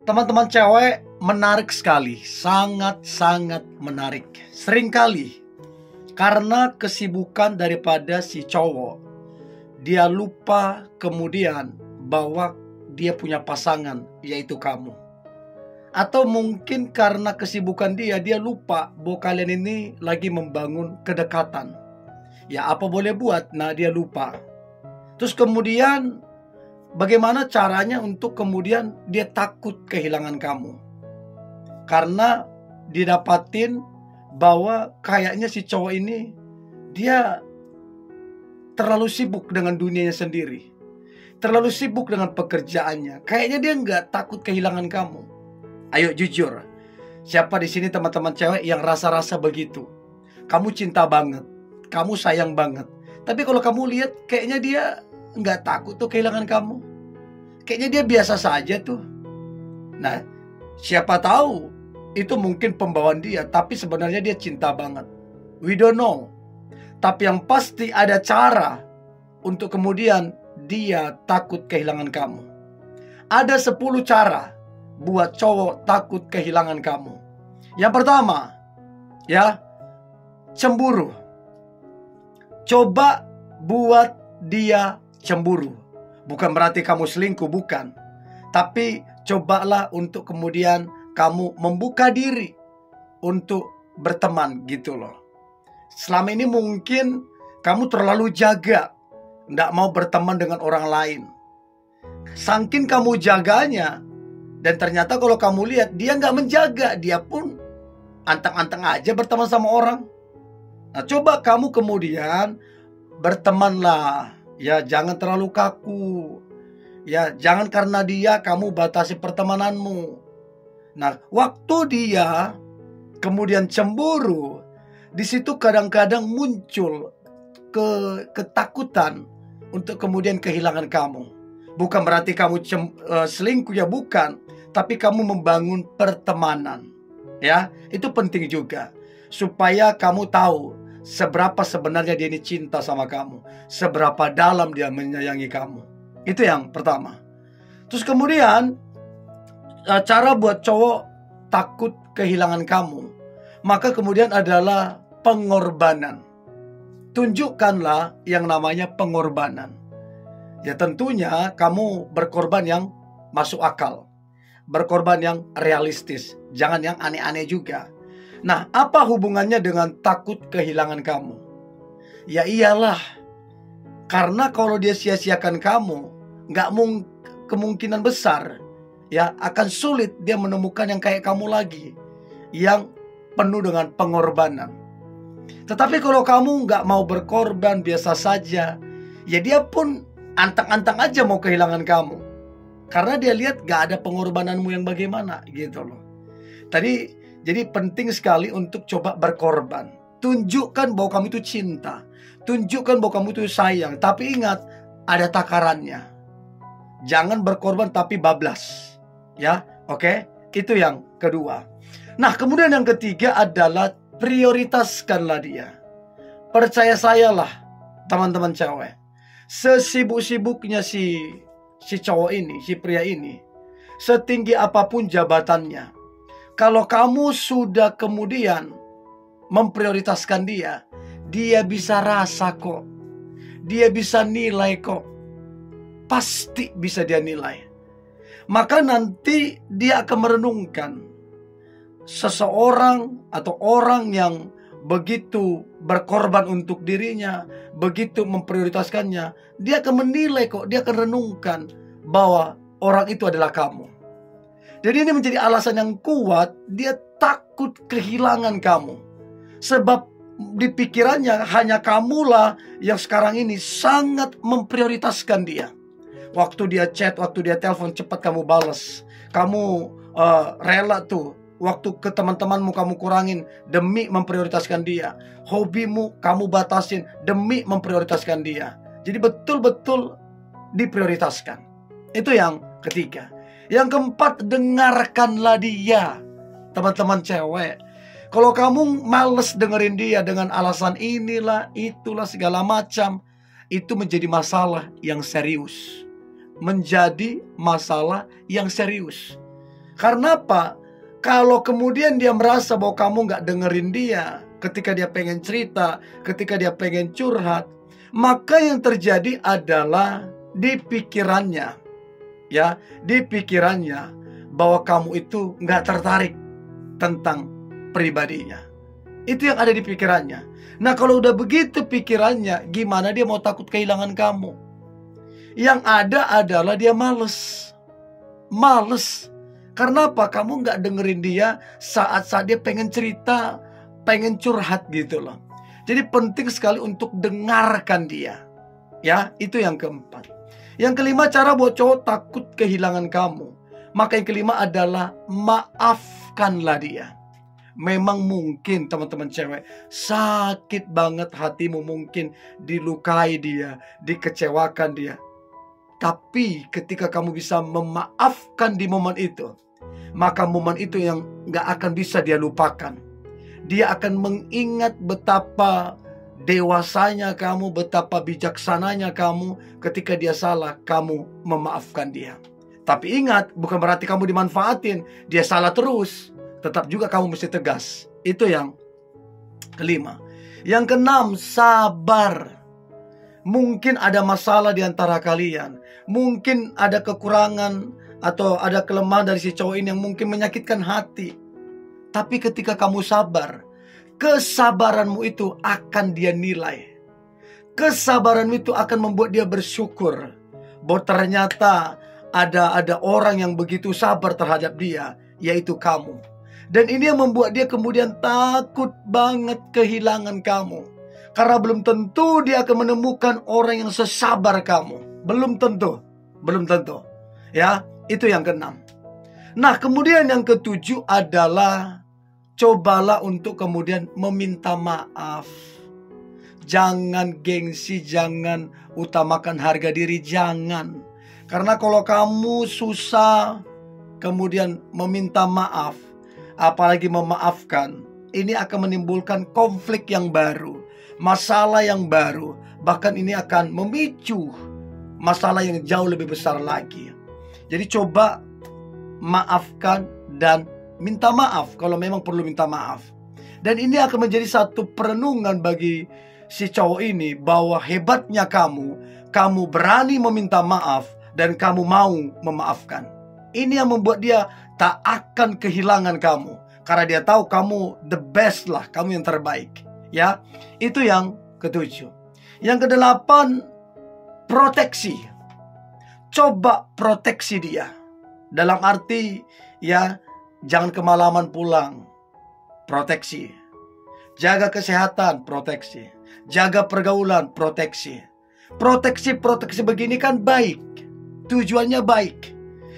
Teman-teman cewek menarik sekali, sangat-sangat menarik. Seringkali karena kesibukan daripada si cowok, dia lupa kemudian bahwa dia punya pasangan, yaitu kamu. Atau mungkin karena kesibukan dia lupa bahwa kalian ini lagi membangun kedekatan. Ya apa boleh buat, nah dia lupa. Terus kemudian bagaimana caranya untuk kemudian dia takut kehilangan kamu? Karena didapatin bahwa kayaknya si cowok ini dia terlalu sibuk dengan dunianya sendiri, terlalu sibuk dengan pekerjaannya. Kayaknya dia nggak takut kehilangan kamu. Ayo jujur, siapa di sini teman-teman cewek yang rasa-rasa begitu? Kamu cinta banget, kamu sayang banget, tapi kalau kamu lihat kayaknya dia nggak takut tuh kehilangan kamu. Kayaknya dia biasa saja tuh. Nah, siapa tahu itu mungkin pembawaan dia, tapi sebenarnya dia cinta banget. We don't know. Tapi yang pasti ada cara untuk kemudian dia takut kehilangan kamu. Ada 10 cara buat cowok takut kehilangan kamu. Yang pertama, ya, cemburu. Coba buat dia cemburu. Bukan berarti kamu selingkuh, bukan. Tapi cobalah untuk kemudian kamu membuka diri untuk berteman gitu loh. Selama ini mungkin kamu terlalu jaga, tidak mau berteman dengan orang lain. Saking kamu jaganya, dan ternyata kalau kamu lihat dia nggak menjaga, dia pun anteng-anteng aja berteman sama orang. Nah coba kamu kemudian bertemanlah. Ya jangan terlalu kaku. Ya jangan karena dia kamu batasi pertemananmu. Nah waktu dia kemudian cemburu, di situ kadang-kadang muncul ketakutan untuk kemudian kehilangan kamu. Bukan berarti kamu selingkuh, ya bukan. Tapi kamu membangun pertemanan. Ya itu penting juga, supaya kamu tahu seberapa sebenarnya dia ini cinta sama kamu, seberapa dalam dia menyayangi kamu. Itu yang pertama. Terus kemudian cara buat cowok takut kehilangan kamu, maka kemudian adalah pengorbanan. Tunjukkanlah yang namanya pengorbanan. Ya tentunya kamu berkorban yang masuk akal, berkorban yang realistis, jangan yang aneh-aneh juga. Nah, apa hubungannya dengan takut kehilangan kamu? Ya iyalah, karena kalau dia sia-siakan kamu, kemungkinan besar ya akan sulit dia menemukan yang kayak kamu lagi, yang penuh dengan pengorbanan. Tetapi kalau kamu nggak mau berkorban, biasa saja, ya dia pun antang-antang aja mau kehilangan kamu, karena dia lihat gak ada pengorbananmu yang bagaimana gitu loh. Jadi penting sekali untuk coba berkorban. Tunjukkan bahwa kamu itu cinta, tunjukkan bahwa kamu itu sayang. Tapi ingat, ada takarannya. Jangan berkorban tapi bablas. Ya, oke? Itu yang kedua. Nah, kemudian yang ketiga adalah prioritaskanlah dia. Percaya sayalah, teman-teman cewek, sesibuk-sibuknya si cowok ini, si pria ini, setinggi apapun jabatannya, kalau kamu sudah kemudian memprioritaskan dia, dia bisa rasa kok, dia bisa nilai kok, pasti bisa dia nilai. Maka nanti dia akan merenungkan seseorang atau orang yang begitu berkorban untuk dirinya, begitu memprioritaskannya, dia akan menilai kok, dia akan renungkan bahwa orang itu adalah kamu. Jadi ini menjadi alasan yang kuat, dia takut kehilangan kamu. Sebab di pikirannya hanya kamulah yang sekarang ini sangat memprioritaskan dia. Waktu dia chat, waktu dia telepon, cepat kamu balas. Kamu rela tuh waktu ke teman-temanmu kamu kurangin demi memprioritaskan dia. Hobimu kamu batasin demi memprioritaskan dia. Jadi betul-betul diprioritaskan. Itu yang ketiga. Yang keempat, dengarkanlah dia. Teman-teman cewek, kalau kamu males dengerin dia dengan alasan inilah, itulah, segala macam, itu menjadi masalah yang serius. Menjadi masalah yang serius. Karena apa? Kalau kemudian dia merasa bahwa kamu nggak dengerin dia, ketika dia pengen cerita, ketika dia pengen curhat, maka yang terjadi adalah di pikirannya, ya, di pikirannya bahwa kamu itu nggak tertarik tentang pribadinya. Itu yang ada di pikirannya. Nah, kalau udah begitu pikirannya, gimana dia mau takut kehilangan kamu? Yang ada adalah dia males. Males. Karena apa? Kamu nggak dengerin dia saat-saat dia pengen cerita, pengen curhat gitu loh. Jadi penting sekali untuk dengarkan dia. Ya, itu yang keempat. Yang kelima, cara buat cowok takut kehilangan kamu. Maka yang kelima adalah maafkanlah dia. Memang mungkin teman-teman cewek sakit banget hatimu, mungkin dilukai dia, dikecewakan dia. Tapi ketika kamu bisa memaafkan di momen itu, maka momen itu yang gak akan bisa dia lupakan. Dia akan mengingat betapa dewasanya kamu, betapa bijaksananya kamu. Ketika dia salah, kamu memaafkan dia. Tapi ingat, bukan berarti kamu dimanfaatin. Dia salah terus, tetap juga kamu mesti tegas. Itu yang kelima. Yang keenam, sabar. Mungkin ada masalah di antara kalian. Mungkin ada kekurangan atau ada kelemahan dari si cowok ini yang mungkin menyakitkan hati. Tapi ketika kamu sabar, kesabaranmu itu akan dia nilai. Kesabaranmu itu akan membuat dia bersyukur bahwa ternyata ada orang yang begitu sabar terhadap dia, yaitu kamu. Dan ini yang membuat dia kemudian takut banget kehilangan kamu. Karena belum tentu dia akan menemukan orang yang sesabar kamu. Belum tentu. Belum tentu. Ya, itu yang keenam. Nah, kemudian yang ketujuh adalah cobalah untuk kemudian meminta maaf. Jangan gengsi, jangan utamakan harga diri, jangan. Karena kalau kamu susah kemudian meminta maaf, apalagi memaafkan, ini akan menimbulkan konflik yang baru, masalah yang baru. Bahkan ini akan memicu masalah yang jauh lebih besar lagi. Jadi coba maafkan dan minta maaf kalau memang perlu minta maaf. Dan ini akan menjadi satu perenungan bagi si cowok ini bahwa hebatnya kamu berani meminta maaf dan kamu mau memaafkan. Ini yang membuat dia tak akan kehilangan kamu. Karena dia tahu kamu the best lah, kamu yang terbaik. Ya, itu yang ketujuh. Yang kedelapan, proteksi. Coba proteksi dia. Dalam arti, ya, jangan kemalaman pulang. Proteksi. Jaga kesehatan, proteksi. Jaga pergaulan, proteksi. Proteksi begini kan baik. Tujuannya baik.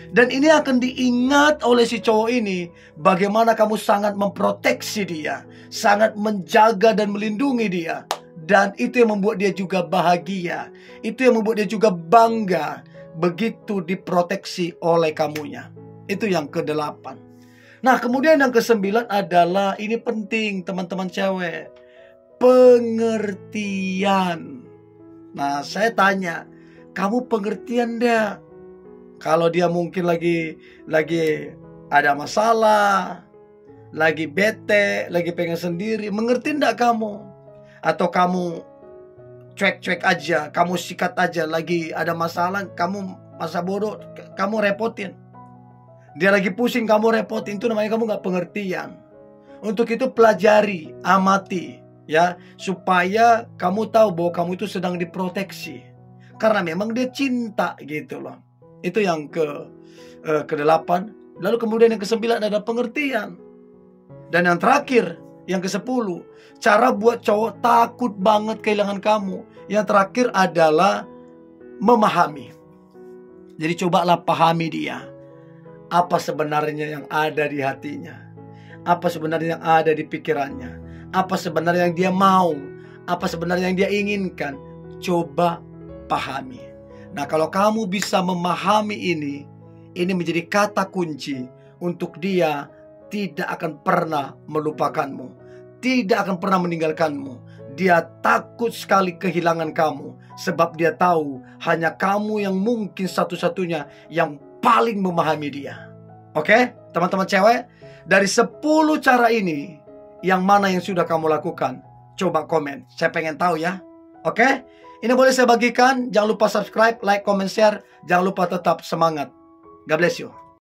Dan ini akan diingat oleh si cowok ini, bagaimana kamu sangat memproteksi dia, sangat menjaga dan melindungi dia. Dan itu yang membuat dia juga bahagia. Itu yang membuat dia juga bangga begitu diproteksi oleh kamunya. Itu yang kedelapan. Nah, kemudian yang kesembilan adalah, ini penting teman-teman cewek, pengertian. Nah, saya tanya, kamu pengertian enggak? Kalau dia mungkin lagi ada masalah, lagi bete, lagi pengen sendiri, mengerti enggak kamu? Atau kamu cuek-cuek aja, kamu sikat aja, lagi ada masalah, kamu masa bodoh, kamu repotin. Dia lagi pusing, kamu repotin, itu namanya kamu gak pengertian. Untuk itu pelajari, amati, ya, supaya kamu tahu bahwa kamu itu sedang diproteksi. Karena memang dia cinta gitu loh. Itu yang ke-8. Lalu kemudian yang ke-9 adalah pengertian. Dan yang terakhir, yang ke-10, cara buat cowok takut banget kehilangan kamu. Yang terakhir adalah memahami. Jadi cobalah pahami dia. Apa sebenarnya yang ada di hatinya? Apa sebenarnya yang ada di pikirannya? Apa sebenarnya yang dia mau? Apa sebenarnya yang dia inginkan? Coba pahami. Nah, kalau kamu bisa memahami ini menjadi kata kunci untuk dia tidak akan pernah melupakanmu, tidak akan pernah meninggalkanmu. Dia takut sekali kehilangan kamu, sebab dia tahu hanya kamu yang mungkin satu-satunya yang paling memahami dia. Oke, Teman-teman cewek, dari 10 cara ini, yang mana yang sudah kamu lakukan? Coba komen, saya pengen tahu ya. Oke? Ini boleh saya bagikan. Jangan lupa subscribe, like, comment, share. Jangan lupa tetap semangat. God bless you.